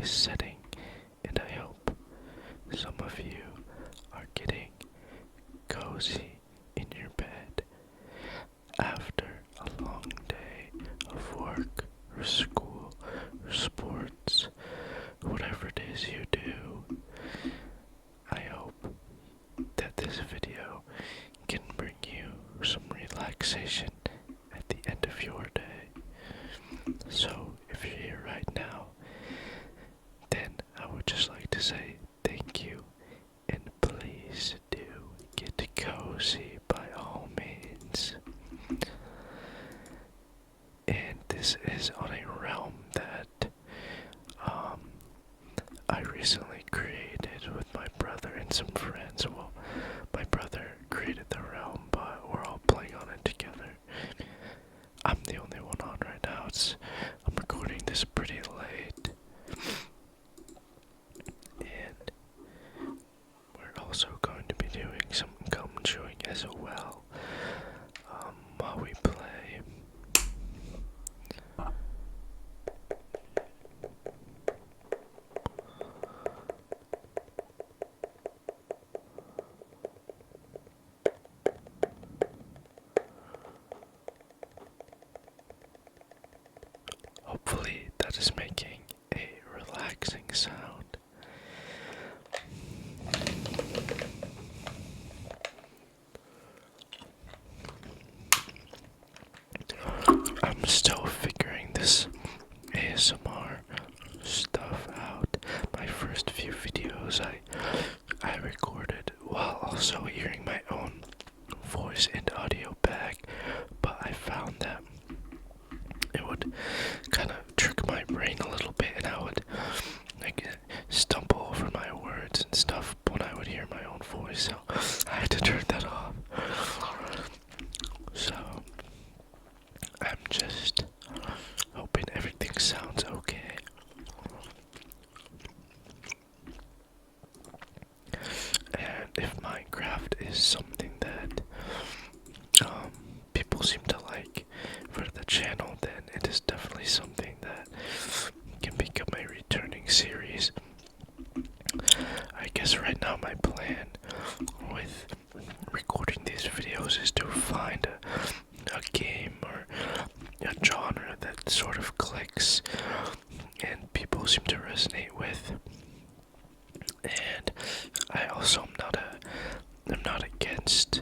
is setting, and I hope some of you are getting cozy in your bed after a long day of work or school or sports, whatever it is you do. I hope that this video can bring you some relaxation at the end of your day. So, if you're here right now, then I would just like to say thank you, and please do get cozy by all means. And this is on a realm that I recently created with my brother and some friends. Well, my brother created the realm, but we're all playing on it together. I'm the only one on right now. I'm recording this pretty late. And we're also going to be doing some gum chewing as well while we play. Hopefully that is making a relaxing sound. I'm still figuring this ASMR stuff out. My first few videos I recorded while also hearing my own voice and audio back, but I found that it would kind of trick my brain a little bit, and I would like stumble over my words and stuff when I would hear my own voice, so I had to turn that off. So I'm just hoping everything sounds okay. And if Minecraft is something that people seem to like for the channel, then it is definitely something that can become a returning series. I guess right now my plan with recording these videos is to find a game or a genre that sort of clicks and people seem to resonate with. And I also I'm not against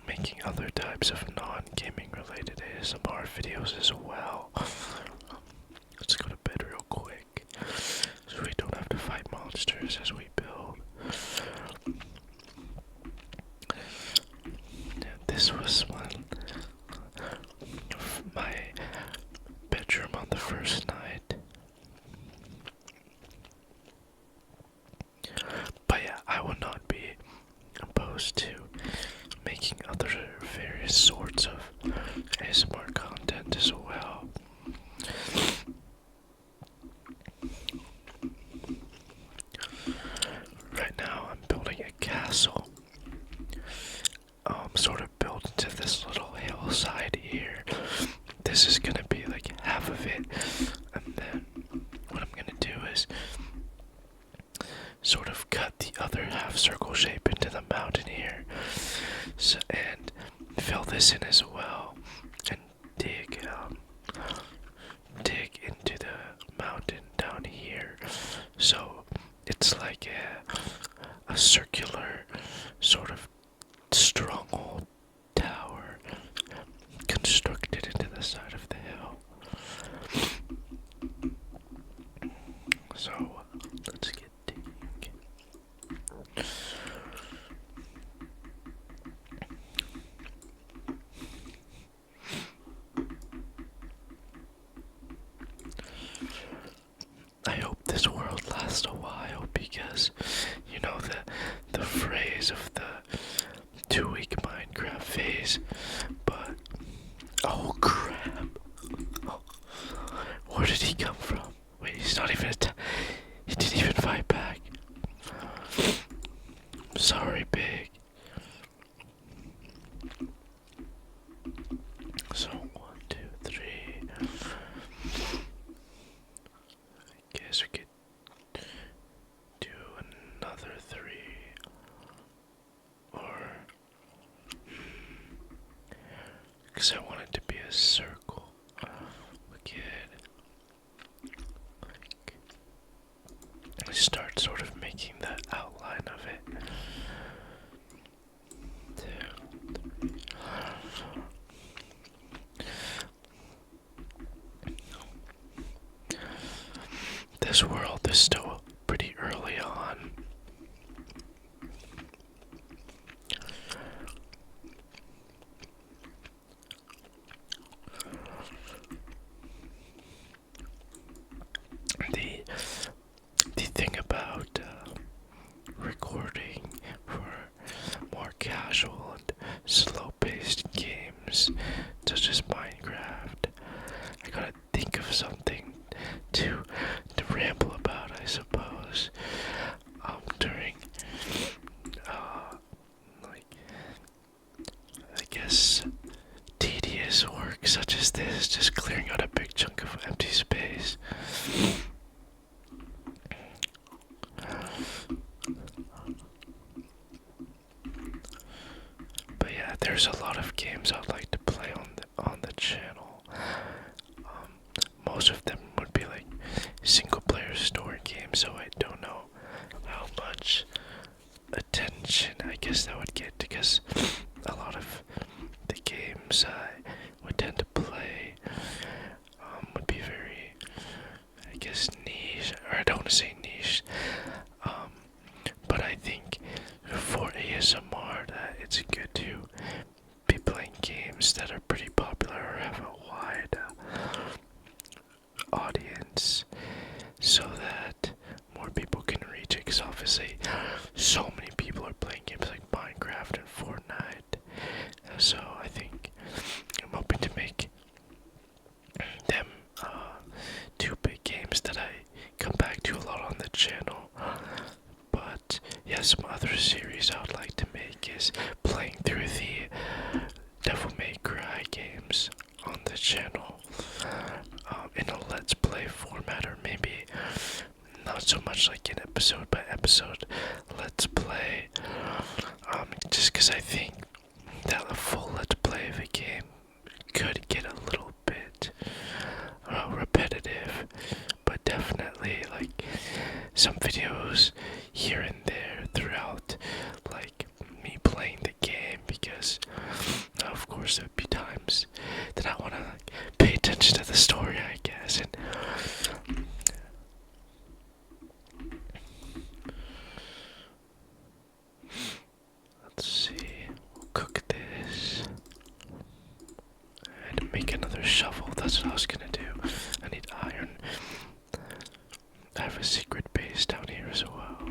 making other types of non-gaming related ASMR videos as well. Let's go to bed real quick so we don't have to fight monsters as we build. This was my bedroom on the first night. But yeah, I would not be opposed to making other various sorts of ASMR content as well. Right now I'm building a castle, sort of built into this little hillside here. This is gonna be like half of it, and then what I'm gonna do is sort of cut the other half circle shape into the mountain here, so, and fill this in as well, and dig into the mountain down here, so it's like a circular sort of stronghold tower constructed into the side of the hill. So let's get digging. I hope this world lasts a while, because you know the phrase of the 2-week Minecraft phase. But oh crap! Oh, where did he come from? Wait, he's not even he didn't even fight back. Sorry, Big. So 1, 2, 3. a circle. We could start sort of making the outline of it. This world is still pretty early on. The thing about recording for more casual and slow-paced games such as Minecraft, I gotta think of something to ramble about, I suppose. During like, I guess tedious work such as this, just clearing out a big chunk of empty space. But yeah, there's a lot of games I'd like to play on the channel. Most of them would be like single player story games, so I don't know how much attention I guess that would get, because a lot of the games I would tend to play would be very, I guess, niche, or I don't want to say niche, but I think for ASMR that it's good to be playing games that are pretty popular or have a wide audience, so that more people can reach it, because obviously so many people are playing games like Minecraft and Fortnite, so I think I'm hoping to make them two big games that I come back to a lot on the channel. But yeah, some other series I would like to make is playing through the Devil May Cry games on the channel in a Let's Play format, or maybe not so much like an episode by episode Let's Play, just because I think that a full Let's Play of a game could get a little bit repetitive, but definitely like some videos here and there throughout, like me playing the game, because of course there'd be times that I want to pay attention to the story, I guess, and let's see, we'll cook this and make another shovel. That's what I was gonna do. I need iron. I have a secret base down here as well.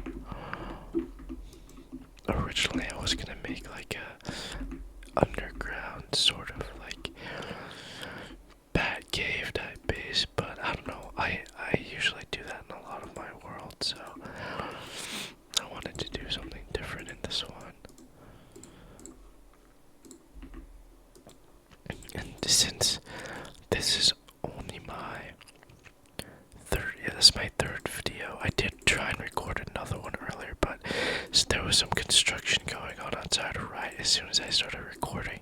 Originally I was gonna make like a underground sort of like bat cave type base, but I don't know, I usually do that in a lot of my worlds, so I wanted to do something different in this one. And since this is only my this is my third video. I did try and record another one earlier, but there was some construction going on outside right as soon as I started recording.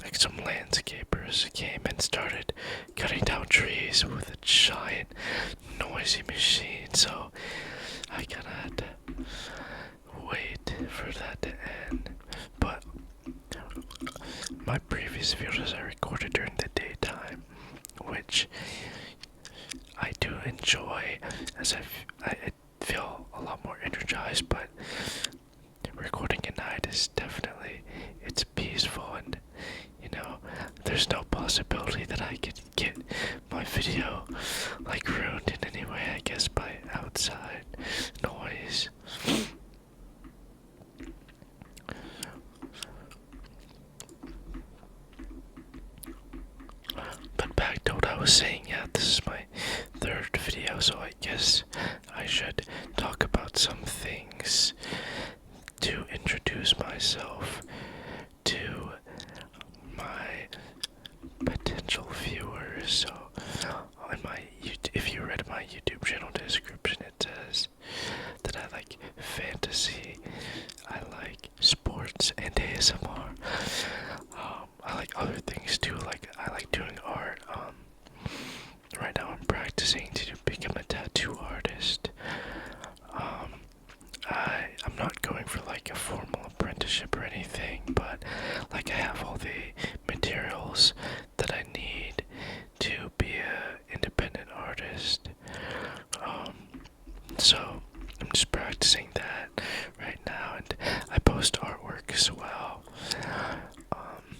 Like some landscapers came and started cutting down trees with a giant noisy machine, so I kinda had to wait for that to end. But my previous videos I recorded during the daytime, which I do enjoy, as I feel a lot more energized, but recording at night is definitely, it's peaceful, and you know, there's no possibility that I could get my video like ruined in any way, I guess, by outside noise. But back to what I was saying, yeah, this is my third video, so I guess I should talk about some things to introduce myself to my potential viewers. So on my if you read my YouTube channel description, it says that I like fantasy, I like sports and ASMR. I like other things artist. Um, so I'm just practicing that right now, and I post artwork as well. Um,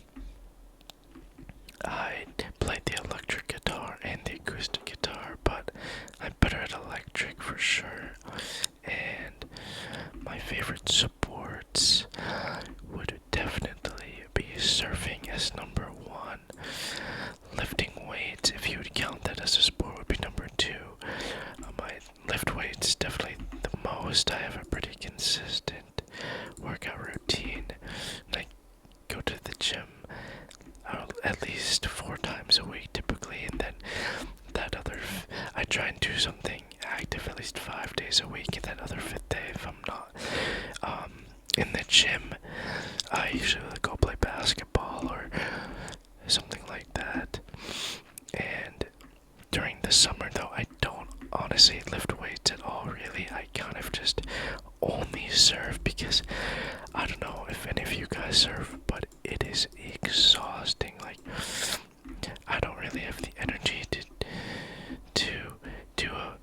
I play the electric guitar and the acoustic guitar, but I'm better at electric for sure. And my favorite sports would definitely be surfing as number one. Lifting weights, if you would count that as a sport, would be number two. My lift weights definitely the most. I have a pretty consistent workout routine. And I go to the gym at least 4 times a week typically, and then I try and do something active at least 5 days a week, and that other fifth day if I'm not in the gym, I usually go play basketball or something like that. And during the summer though, I don't honestly lift weights at all really. I kind of just only surf because I don't know if any of you guys surf, but it is exhausting. Like, I don't really have the energy to do a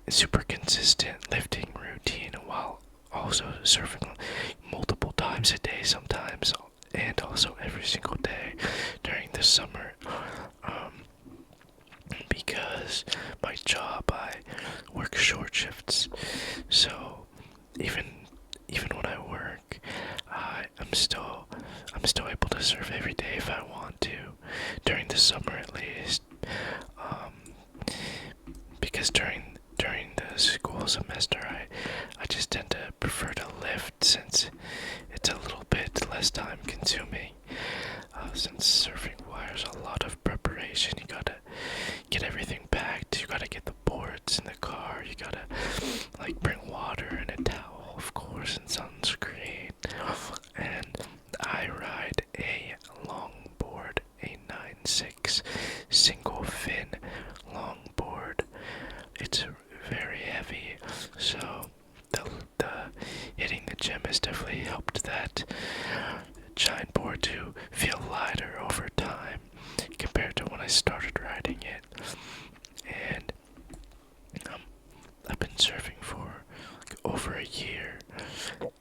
super consistent lifting routine while also surfing multiple times a day sometimes, and also every single day during the summer. Because my job, I work short shifts, so even when I work, I'm still able to surf every day if I want to, during the summer at least. Because during the school semester, I just tend to prefer to lift since it's a little bit less time consuming. Since surfing requires a lot of preparation, you gotta get everything packed. You gotta get the boards in the car. You gotta like bring water and a towel, of course, and sunscreen. And I ride a longboard, a 9.6 single fin longboard. It's very heavy, so the hitting the gym has definitely helped that giant board to feel lighter over time compared to when I started riding it. And I've been surfing for like over a year,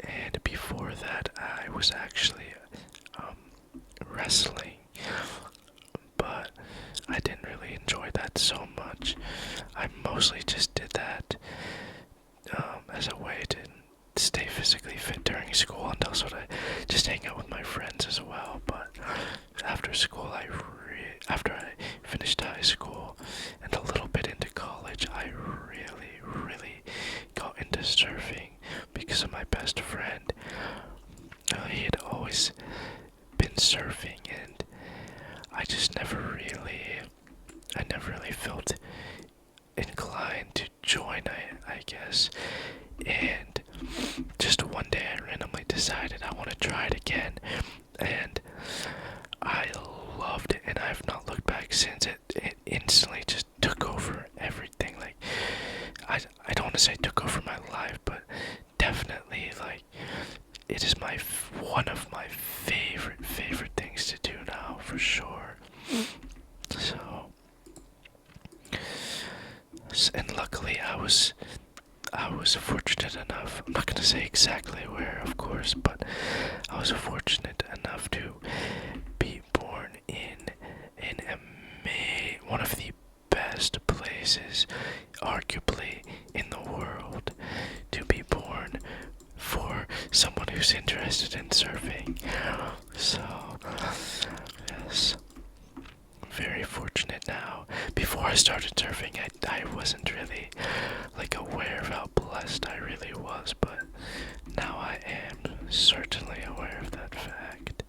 and before that I was actually wrestling, but I didn't really enjoy that so much. I mostly just did that as a way to stay physically fit during school and also to just hang out with my friends as well. But after school, after I finished high school and a little bit into college, I really got into surfing because of my best friend. He had always been surfing, and I never really felt inclined to join, I guess. And just one day I randomly decided I want to try it again, and I loved it, and I've not looked back since. It instantly just took over everything. Like, I don't want to say took over my life, but definitely, like, it is one of my favorite things to do now, for sure. So, and luckily I was fortunate enough, I'm not going to say exactly where, of course, but I was fortunate enough to be born in one of the best places, arguably, in the world, to be born for someone who's interested in surfing. So, yes, very fortunate now. Before I started surfing, I wasn't really like aware of how blessed I really was, but now I am certainly aware of that fact.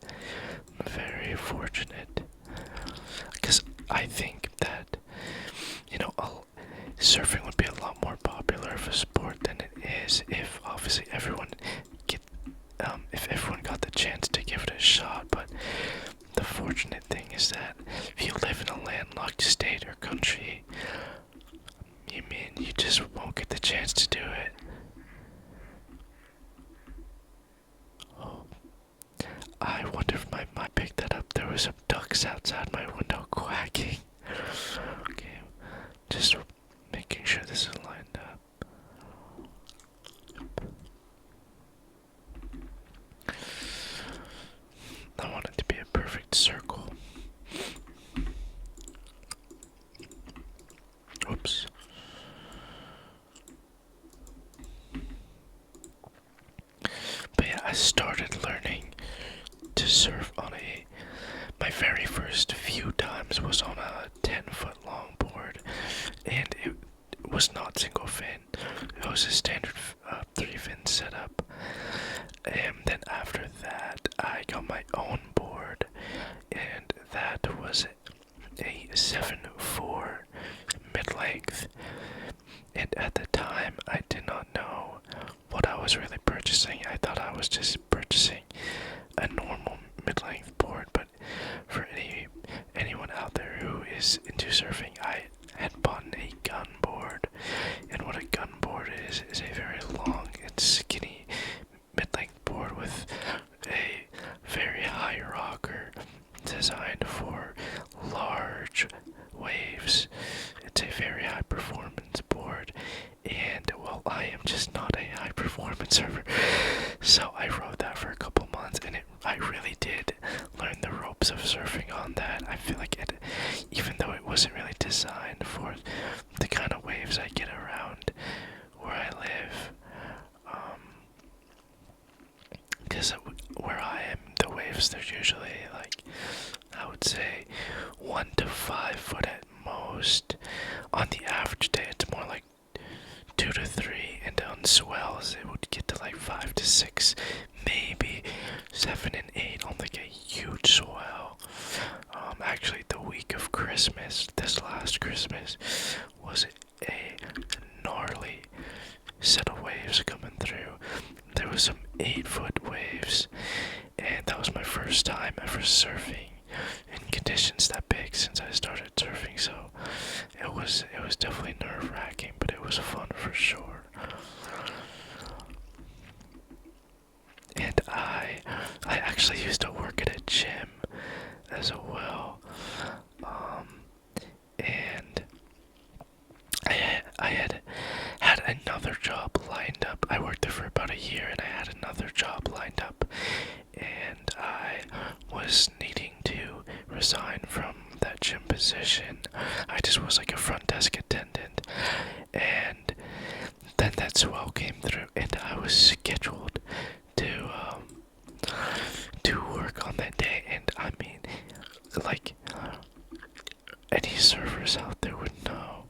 I'm very fortunate, because I think that, surfing would be a lot more popular of a sport than it is if obviously if everyone got the chance to give it a shot. But the fortunate thing is that if you live in a landlocked state or country, you just won't get the chance to do it. Oh, I wonder if my mic picked that up. There were some ducks outside my window quacking. Okay, just and it was not single fin. It was a standard 3-fin setup. And then after that, I got my own board, and that was a 7.4 mid-length. And at the time, I did not know what I was really purchasing. I thought I was just purchasing a normal mid-length board, but for anyone out there who is into surfing, I had bought a gun board. And what a gun board is a very long and skinny mid-length board with a very high rocker designed for large waves. It's a very high performance board, and well, I am just not a high performance surfer, so I rode that for a couple months, and I really did learn the ropes of surfing on that. I feel like it, even though it wasn't really designed for the kind of waves I get around where I live, because where I am, the waves, they're usually like, I would say 1 to 5 foot at most. On the average day, it's more like 2 to 3, and on swells, it would get to like 5 to 6, maybe 7 and 8 on like a huge swell. Actually, the week of Christmas, this last Christmas, was a gnarly set of waves coming through. There was some 8-foot waves, and that was my first time ever surfing in conditions that big since I started surfing, so it was definitely nerve-wracking, but it was fun for sure. And I actually used to work at a gym as well, and I had another job lined up. I worked there for about a year, and I had another job lined up, and I was needing to resign from that gym position. I just was like a front desk attendant, and then that swell came through, and I was scheduled to work on that day. And I mean, like, any surfers out there would know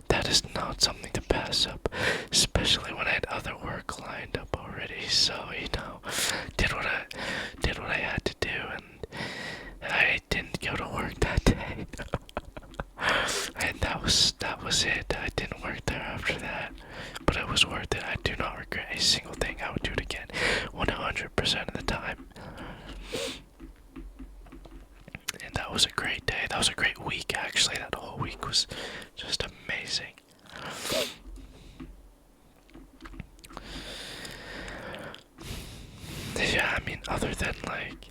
that is not something to pass up, especially when I had other work lined up already. So, did what I had to do, and I didn't go to work that day. And that was it. I didn't work there after that, but it was worth it. I do not regret a single thing. I would do it again 100% of the time. And that was a great day. That was a great week, actually. That whole week was just amazing. Yeah, I mean, other than like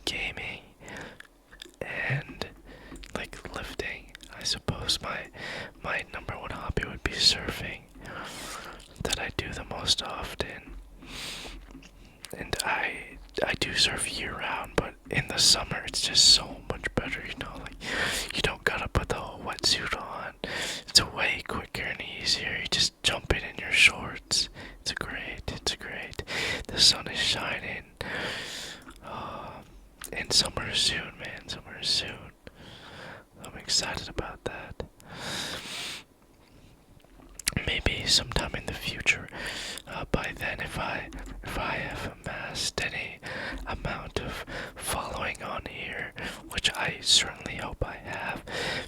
gaming and like lifting, I suppose my number one hobby would be surfing, that I do the most often. And I do surf year round, but in the summer it's just so much better, like, you don't gotta put the whole wetsuit on. It's way quicker and easier. You just jump in your shorts. It's great. The sun is shining. And summer is soon, man. Summer is soon. I'm excited about that. Maybe sometime in the future, by then, if I have amassed any amount of following on here, which I certainly hope I have,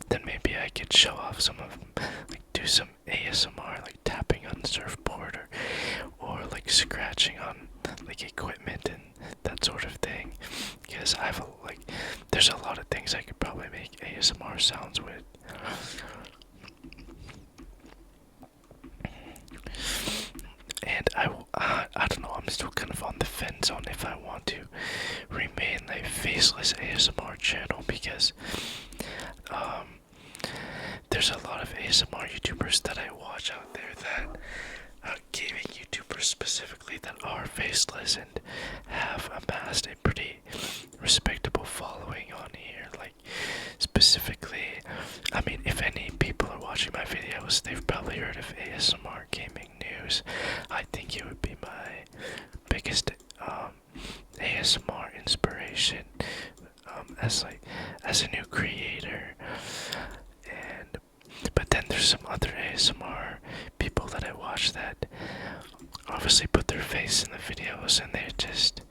then maybe I could show off some of them, like do some ASMR, like tapping on surfboard, or like scratching on like equipment and that sort of thing. Because there's a lot of things I could probably make ASMR sounds with. And I don't know, I'm still kind of on the fence on if I want to remain a faceless ASMR channel, because there's a lot of ASMR YouTubers that I watch out there, that gaming YouTubers specifically, that are faceless and have amassed a pretty respectable following on here. Like, specifically, I mean, if any people are watching my videos, they've probably heard of ASMR Gaming News. I think it would be my biggest ASMR inspiration as a new creator. But then there's some other ASMR people that I watch that obviously put their face in the videos, and they just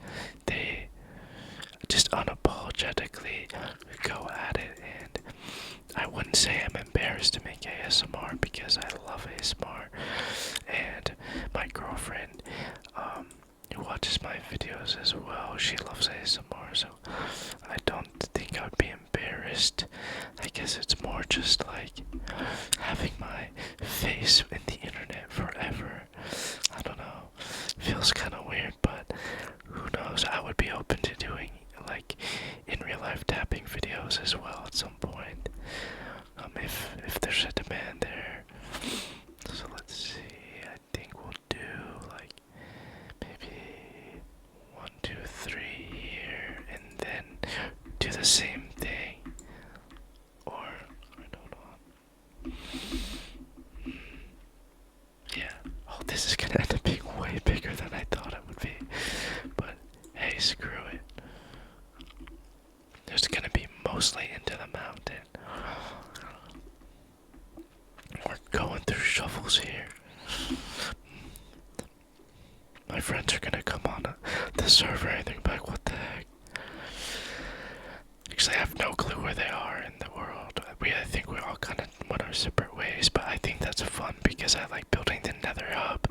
unapologetically go at it. And I wouldn't say I'm embarrassed to make ASMR because I love ASMR, and my girlfriend, who watches my videos as well, she loves ASMR, so I don't think I would be embarrassed. I guess it's more just like having my face in the internet forever. I don't know. Feels kind of weird, but who knows? I would be open to doing like in real life tapping videos as well at some point. If there's a demand there. So let's see. I think we'll do like maybe 1, 2, 3 here, and then do the same thing. Or hold on. Yeah. Oh, this is gonna end up being way bigger than I thought it would be. But hey, screw it. There's gonna be mostly into the mountain. We're going through shovels here. My friends are gonna come on the server and think back, what the heck? Because I have no clue where they are in the world. I think we all kind of went our separate ways, but I think that's fun because I like building the nether hub,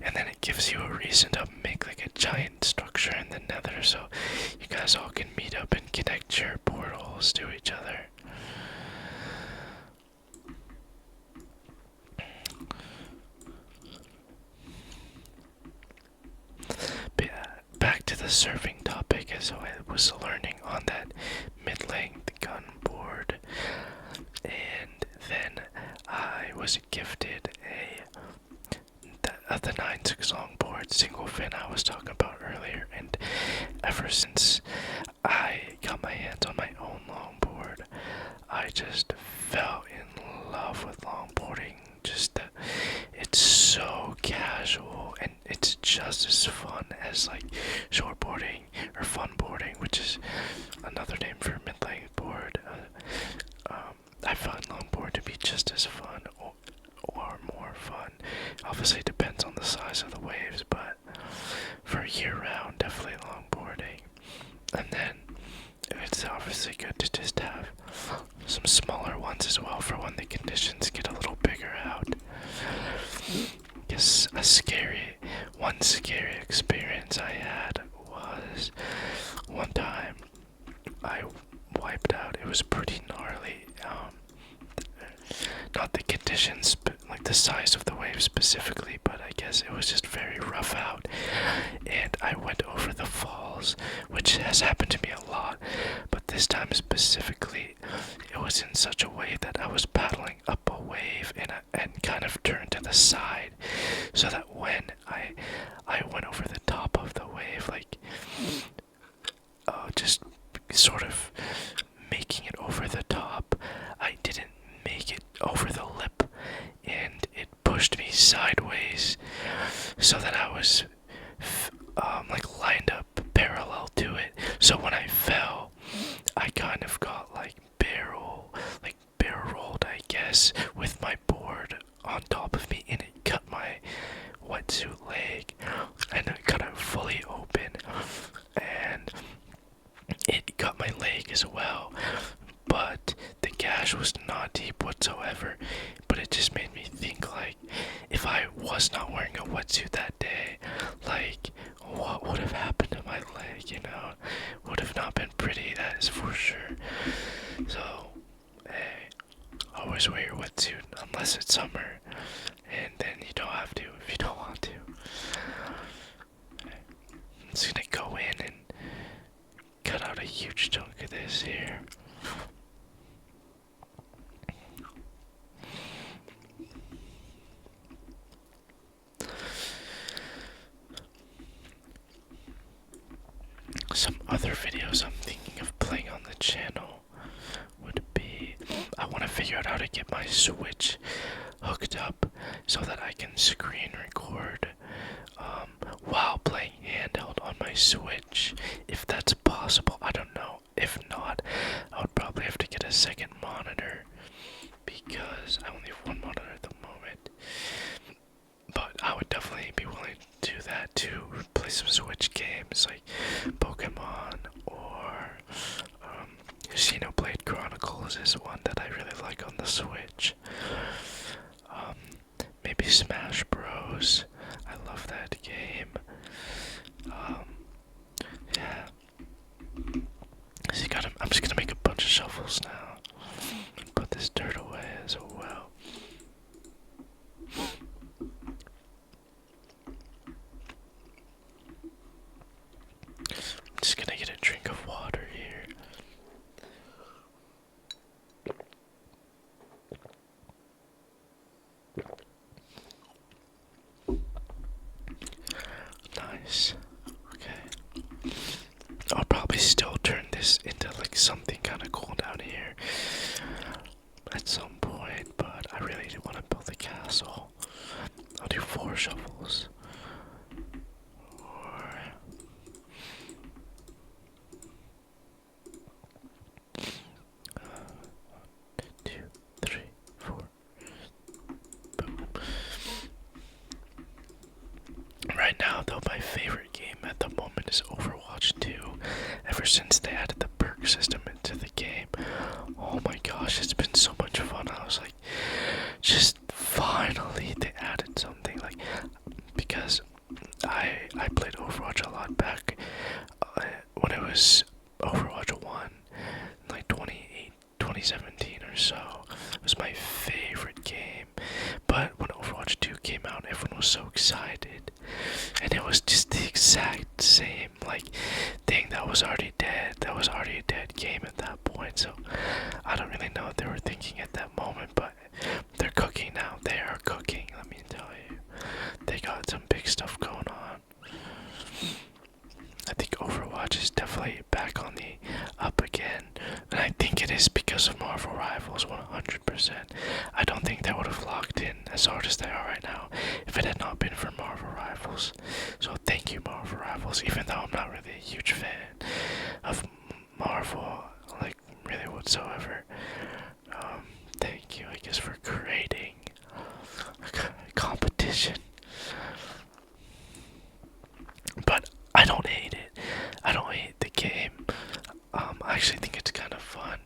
and then it gives you a reason to make like a giant structure in the nether, so you guys all can meet up and connect your portals to each other. But yeah, back to the surfing topic, so I was learning on that mid-length gun board, and then I was gifted the 9/6 longboard single fin I was talking about earlier, and ever since I got my hands on my own longboard, I just fell in love with longboarding. It's so casual, and it's just as fun as like shortboarding or funboarding, which is another name for mid-length board. I find longboard to be just as fun or more fun. Obviously it depends on the size of the waves, but for year-round, definitely longboarding. And then it's obviously good to just have some smaller ones as well for when the conditions get a little bigger out. Yes, one scary experience I had was one time I wiped out. It was pretty gnarly. Not the conditions, but like the size of the wave specifically, but I guess it was just very rough out. And I went over the falls, which has happened to me a lot, but this time specifically, it was in such a way that I was paddling up a wave and kind of turned to the side, so that when I went over the top of the wave, like just sort of making it over the top, I didn't make it over the lip, and it pushed me sideways so that I was like lined up parallel to it. So when I fell, I kind of got like barrel rolled, I guess, with my board on top of me, and it cut my wetsuit leg, and it cut it fully open, and it cut my leg as well. But the gash was not deep whatsoever, but it just made me think, like, if I was not wearing a wetsuit that day, like, what would have happened to my leg, you know? Would have not been pretty, that is for sure. So, hey, always wear your wetsuit, unless it's summer, and then you don't have to if you don't want to. I'm just gonna go in and cut out a huge chunk of this here. Some other videos I'm thinking of playing on the channel would be, I want to figure out how to get my Switch hooked up so that I can screen record while playing handheld on my Switch. If that's possible, I don't know. If not, I would probably have to get a second monitor because I only have one monitor to play some Switch games like Pokemon or Xenoblade Chronicles is one that I really like on the Switch. Maybe Smash Bros. I love that game. Yeah. So I'm just gonna make a bunch of shovels now and put this dirt away as well. I'm just gonna get a drink of water here. Nice. Okay. I'll probably still turn this into like something kind of cool down here at some point, but I really do want to build a castle. I'll do 4 shovels. Or 2, 3, 4. Boom. Right now, though, my favorite game at the moment is Overwatch 2. Ever since they added the perk system into the game, oh my gosh, it's been so much fun. I was like, just finally they added something, like, because I played Overwatch a lot back when it was Overwatch 1, like 2017 or so. It was my favorite game. But when Overwatch 2 came out, everyone was so excited. And it was just the exact same, like, thing that was already dead. That was already a dead game at that point. So I don't really know what they were thinking at that moment, but they're cooking now. They are cooking, let me tell you. They got some big stuff going on. I think Overwatch is definitely back on the up again, and I think it is because of Marvel Rivals 100%. I don't think they would have locked in as hard as they are right now if it had not been for Marvel Rivals. So thank you, Marvel Rivals, even though I'm not really a huge fan of Marvel, like, really whatsoever. Thank you, I guess, for creating a competition. But I don't hate it. I don't hate the game. I actually think it's kind of fun.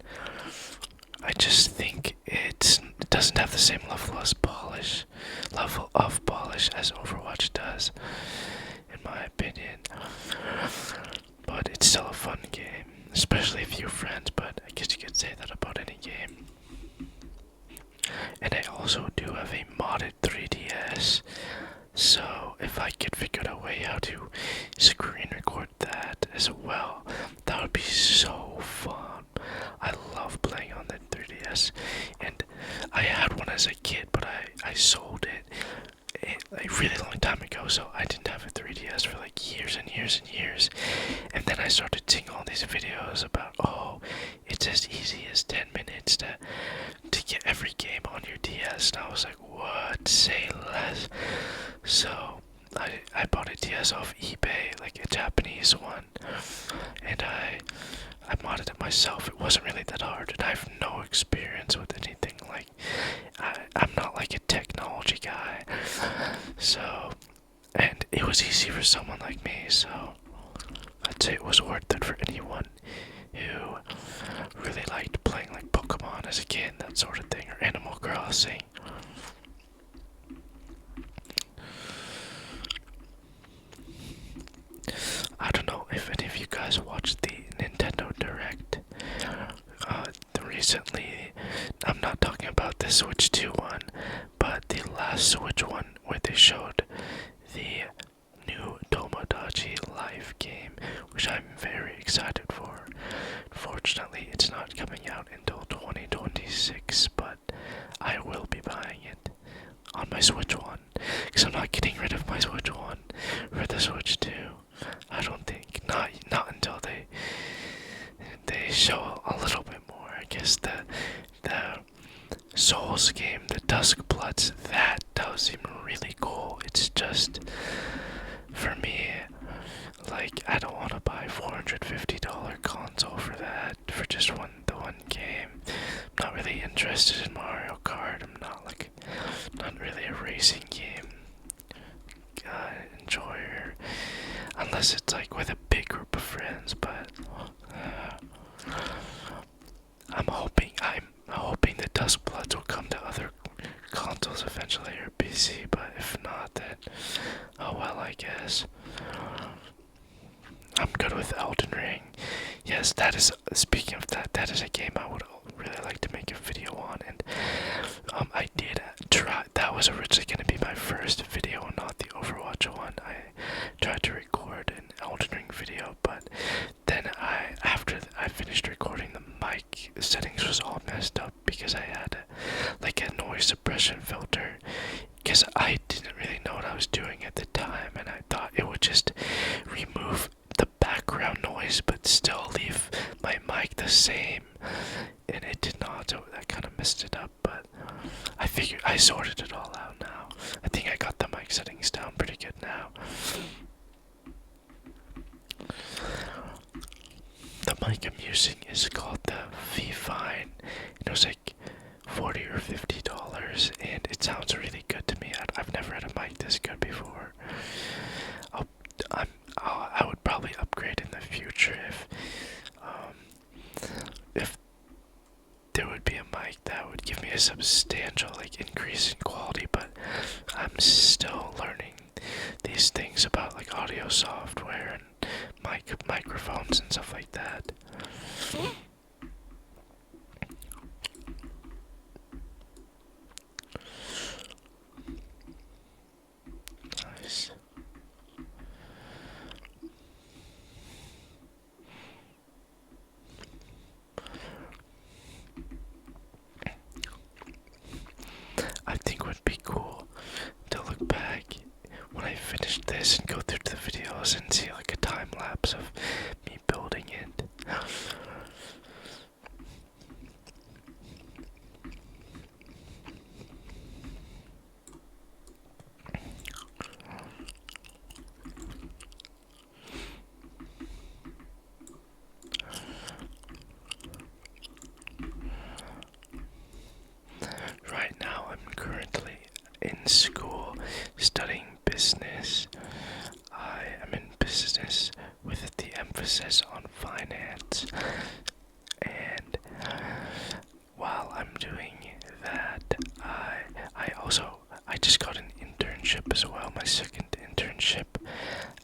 I just think it doesn't have the same level of polish as Overwatch does, in my opinion. But it's still a fun game, especially if you're friends. But I guess you could say that about any game. And I also do have a modded 3DS. So if I could figure out a way how to screen record that as well, that would be so fun. I love playing on the 3DS, and I had one as a kid, but I sold it a really long time ago, so I didn't have a 3DS for like years and years and years. And then I started seeing all these videos about, oh, it's as easy as 10 minutes to get every game on your DS, and I was like, what? Say less. So I bought a DS off eBay, like a Japanese one, and I modded it myself. It wasn't really that hard, and I have no experience with anything. Like, I'm not like a technology guy, so, and it was easy for someone like me, so I'd say it was worth it for anyone who really liked playing like Pokemon as a kid, that sort of thing, or Animal Crossing. I don't know if any of you guys watched the Nintendo Direct recently. I'm not talking about the Switch 2 one, but the last Switch one where they showed the new Tomodachi Life game, which I'm very excited for. Unfortunately, it's not coming out until 2026, but I will be buying it on my Switch 1, because I'm not getting rid of my Switch 1 for the Switch 2. I don't think. Not until they show a little bit more. I guess the Souls game, the Dusk Bloods, that does seem really cool. It's just, for me, like, I don't want to buy $450 console for that, for just the one game. I'm not really interested in Mario Kart. I'm not really a racing game enjoyer. eventually or PC, but if not, then oh well, I guess. I'm good with Elden Ring. Yes, that is, speaking of that, that is a game I would really like to make a video on, and I did try, that was originally going to be my first video, not the Overwatch one. I tried to record an Elden Ring video, but then after I finished recording, the mic settings was all messed up because I had like a noise suppression filter, because I didn't really know what I was doing at the time, and I thought it would just remove the background noise but still leave my mic the same, and it did not, so that kind of messed it up. But I figured I sorted it all out now. I think I got the mic settings down pretty good now. The mic I'm using is called the V-Fine. It was like $40 or $50, and it sounds really good to me. I've never had a mic this good before. I would probably upgrade in the future if there would be a mic that would give me a substantial like increase in quality. But I'm still learning these things about like audio software and microphones and stuff like that. Nice. I think would be cool to look back when I finish this and go through the videos and see like a time lapse of me building it. Right now, I'm currently in school studying business. I am in business with the emphasis on finance, and while I'm doing that, I just got an internship as well, my second internship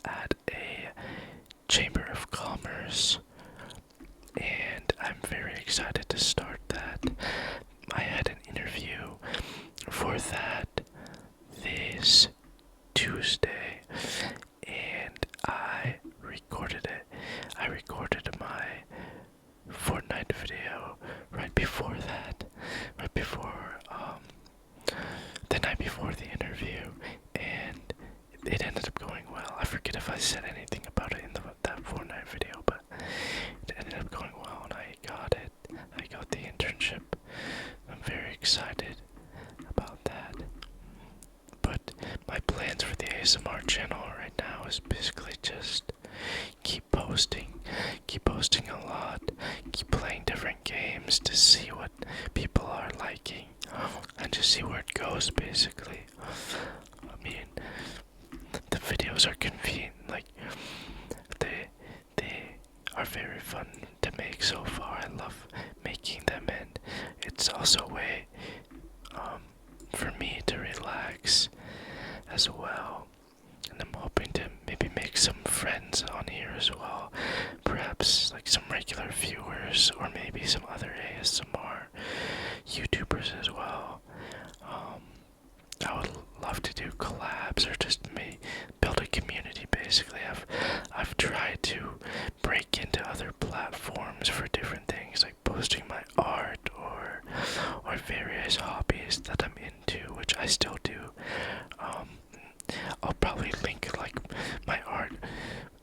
at a Chamber of Commerce, and I'm very excited to start that. I had an interview for that this Tuesday, and I recorded it. I recorded my Fortnite video right before that, right before, the night before the interview, and it ended up going well. I forget if I said anything about it in that Fortnite video, but it ended up going well, and I got it. I got the internship. I'm very excited about that. But my plans for the ASMR channel right now is basically just keep posting a lot, keep playing different games to see what people are liking, and just see where it goes, basically. I mean, the videos are convenient, like, they are very fun to make so far. I love making them, and it's also a way for me to relax as well. And I'm hoping to maybe make some friends on here as well. Perhaps like some regular viewers, or maybe some other ASMR YouTubers as well. I would love to do collabs, or just build a community. Basically, I've tried to break into other platforms for different things, like posting my art or various hobbies that I'm into, which I still do. I'll probably link like my art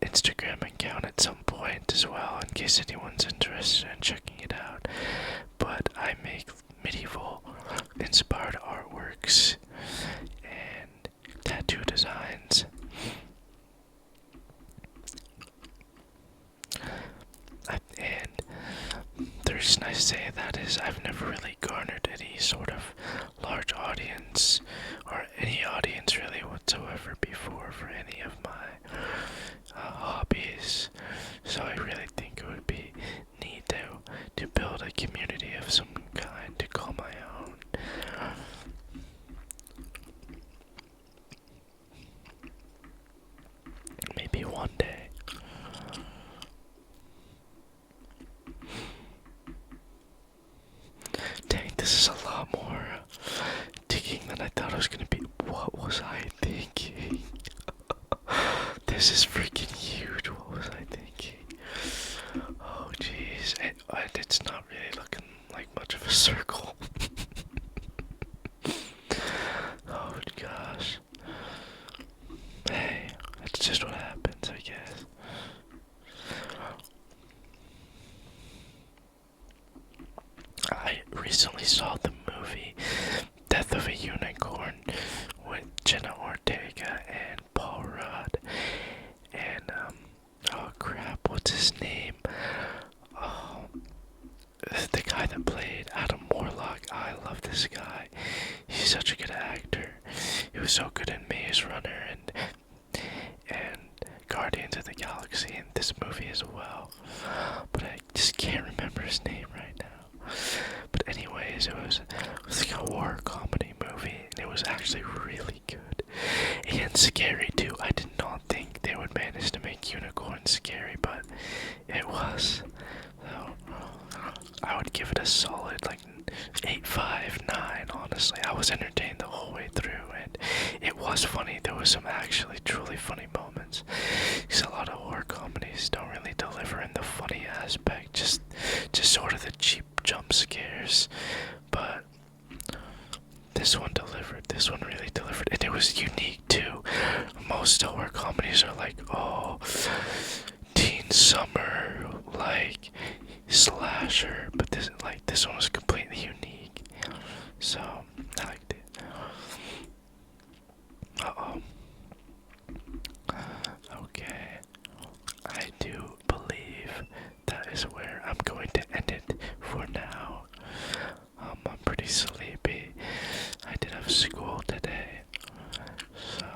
Instagram account at some point as well, in case anyone's interested in checking it out. But I make medieval inspired artworks and tattoo designs. And the reason I say that is I've never really garnered any sort of large audience, or any audience really whatsoever, before for any of my hobbies. So I really think it would be neat to build a community of some kind to call my own. was so good in Maze Runner and Guardians of the Galaxy in this movie as well. But I just can't remember his name right now. But anyways, it was like a horror comedy movie, and it was actually really good. And scary too. I did not think they would manage to make Unicorn scary, but it was. So, I would give it a solid like 8.59. Honestly, I was entertained the whole way through, and it was funny. There was some actually truly funny moments. Because a lot of horror comedies don't really deliver in the funny aspect, just sort of the cheap jump scares. But this one delivered. This one really delivered, and it was unique too. Most horror comedies are like, oh, teen summer, like slasher, but this one was completely unique. So I liked it. Uh-oh. Okay. I do believe that is where I'm going to end it for now. I'm pretty sleepy. I did have school today, so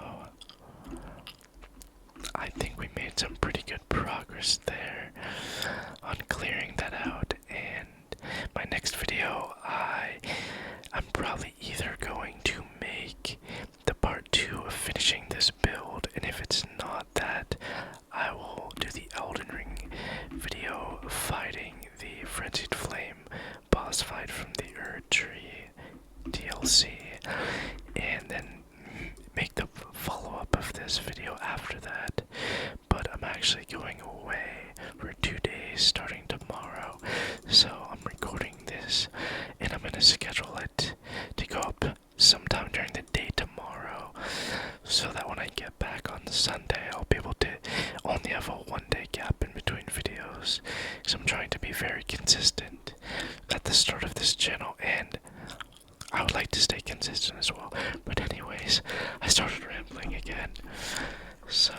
I think we made some pretty good progress there on clearing that out. And my next video, I'm probably either going to make the part 2 of finishing this build, and if it's not that, I will do the Elden Ring video fighting the Frenzied Flame boss fight from the Erdtree DLC, and then make the follow-up of this video after that. But I'm actually going away for 2 days starting tomorrow, so I'm recording this and I'm gonna schedule it to go up sometime during the day tomorrow, so that when I get back on Sunday I'll be able to only have a 1-day gap in between videos, because I'm trying to be very consistent at the start of this channel, and I would like to stay consistent as well. But anyways, I started rambling again. So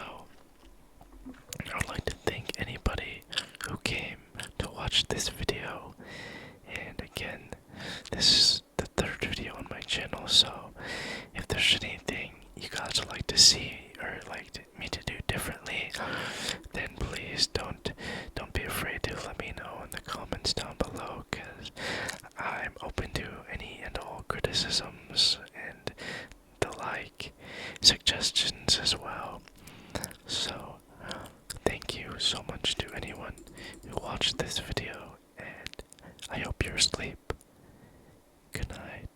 I would like to thank anybody who came to watch this video. And again, this is the 3rd video on my channel, so if there's anything you guys would like to see or me to do differently, then please don't be afraid to let me know in the comments down below, because I'm open to any and all criticisms and the suggestions as well. So thank you so much to anyone who watched this video, and I hope you're asleep. Good night.